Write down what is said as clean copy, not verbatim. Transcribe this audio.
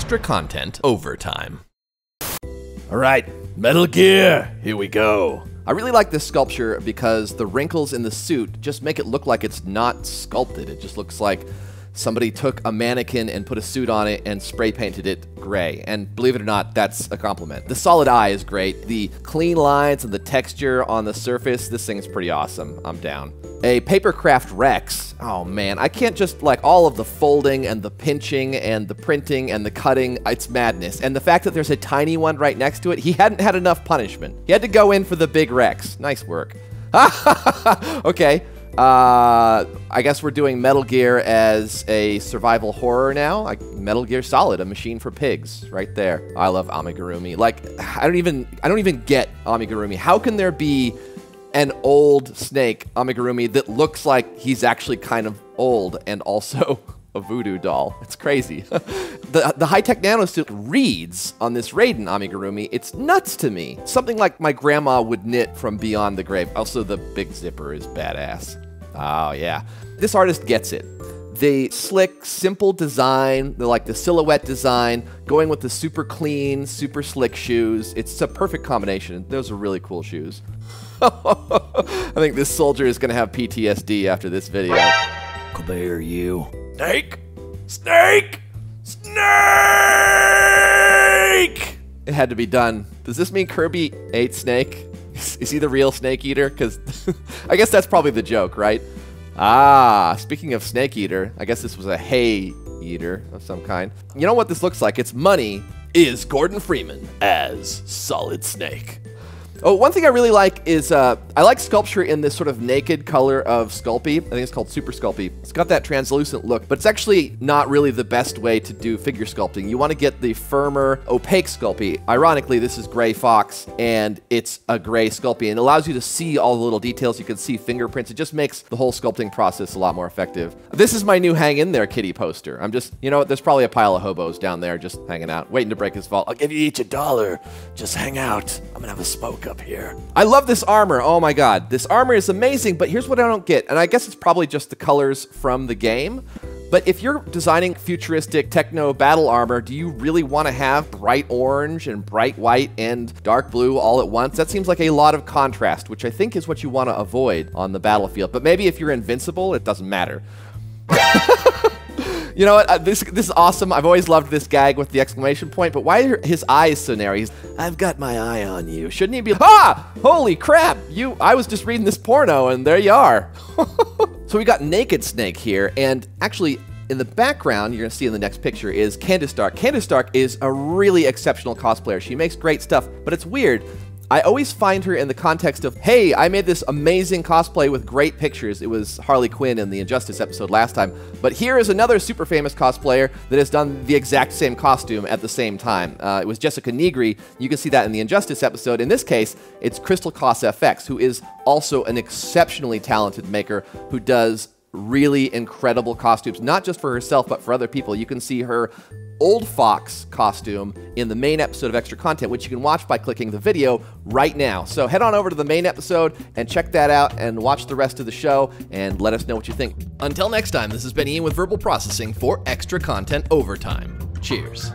extra content overtime. All right, Metal Gear, here we go. I really like this sculpture because the wrinkles in the suit just make it look like it's not sculpted. It just looks like somebody took a mannequin and put a suit on it and spray painted it gray. And believe it or not, that's a compliment. The solid eye is great. The clean lines and the texture on the surface, this thing's pretty awesome. I'm down. A Papercraft Rex. Oh man, I can't just like all of the folding and the pinching and the printing and the cutting. It's madness. And the fact that there's a tiny one right next to it, he hadn't had enough punishment. He had to go in for the big Rex. Nice work. Okay. I guess we're doing Metal Gear as a survival horror now. Like Metal Gear Solid, a machine for pigs, right there. I love amigurumi. Like I don't even get amigurumi. How can there be an old snake amigurumi that looks like he's actually kind of old and also a voodoo doll? It's crazy. The high-tech nanosuit reads on this Raiden amigurumi. It's nuts to me. Something like my grandma would knit from beyond the grave. Also, the big zipper is badass. Oh, yeah. This artist gets it. The slick, simple design, the silhouette design, going with the super clean, super slick shoes. It's a perfect combination. Those are really cool shoes. I think this soldier is going to have PTSD after this video. Come here, you. Snake! Snake! Snake! It had to be done. Does this mean Kirby ate Snake? Is he the real Snake Eater? Because I guess that's probably the joke, right? Ah, speaking of Snake Eater, I guess this was a hay eater of some kind. You know what this looks like? It's money is Gordon Freeman as Solid Snake. Oh, one thing I really like is, I like sculpture in this sort of naked color of Sculpey. I think it's called Super Sculpey. It's got that translucent look, but it's actually not really the best way to do figure sculpting. You want to get the firmer, opaque Sculpey. Ironically, this is Gray Fox, and it's a gray Sculpey, and it allows you to see all the little details. You can see fingerprints. It just makes the whole sculpting process a lot more effective. This is my new Hang In There Kitty poster. I'm just, you know what, there's probably a pile of hobos down there just hanging out, waiting to break his fall. I'll give you each $1. Just hang out. I'm gonna have a smoke up here. I love this armor. Oh my god. This armor is amazing, but here's what I don't get. And I guess it's probably just the colors from the game. But if you're designing futuristic techno battle armor, do you really want to have bright orange and bright white and dark blue all at once? That seems like a lot of contrast, which I think is what you want to avoid on the battlefield. But maybe if you're invincible, it doesn't matter. You know what? This is awesome. I've always loved this gag with the exclamation point, but why are his eyes so narrow? I've got my eye on you. Shouldn't he be? Ah! Holy crap! I was just reading this porno, and there you are. So we got Naked Snake here, and actually, in the background, you're going to see in the next picture, is Candace Stark. Candace Stark is a really exceptional cosplayer. She makes great stuff, but it's weird. I always find her in the context of, hey, I made this amazing cosplay with great pictures. It was Harley Quinn in the Injustice episode last time. But here is another super famous cosplayer that has done the exact same costume at the same time. It was Jessica Negri. You can see that in the Injustice episode. In this case, it's Crystal Cos FX, who is also an exceptionally talented maker who does really incredible costumes, not just for herself, but for other people. You can see her Old Fox costume in the main episode of Extra Content, which you can watch by clicking the video right now. So head on over to the main episode and check that out and watch the rest of the show and let us know what you think. Until next time, this has been Ian with Verbal Processing for Extra Content Overtime. Cheers.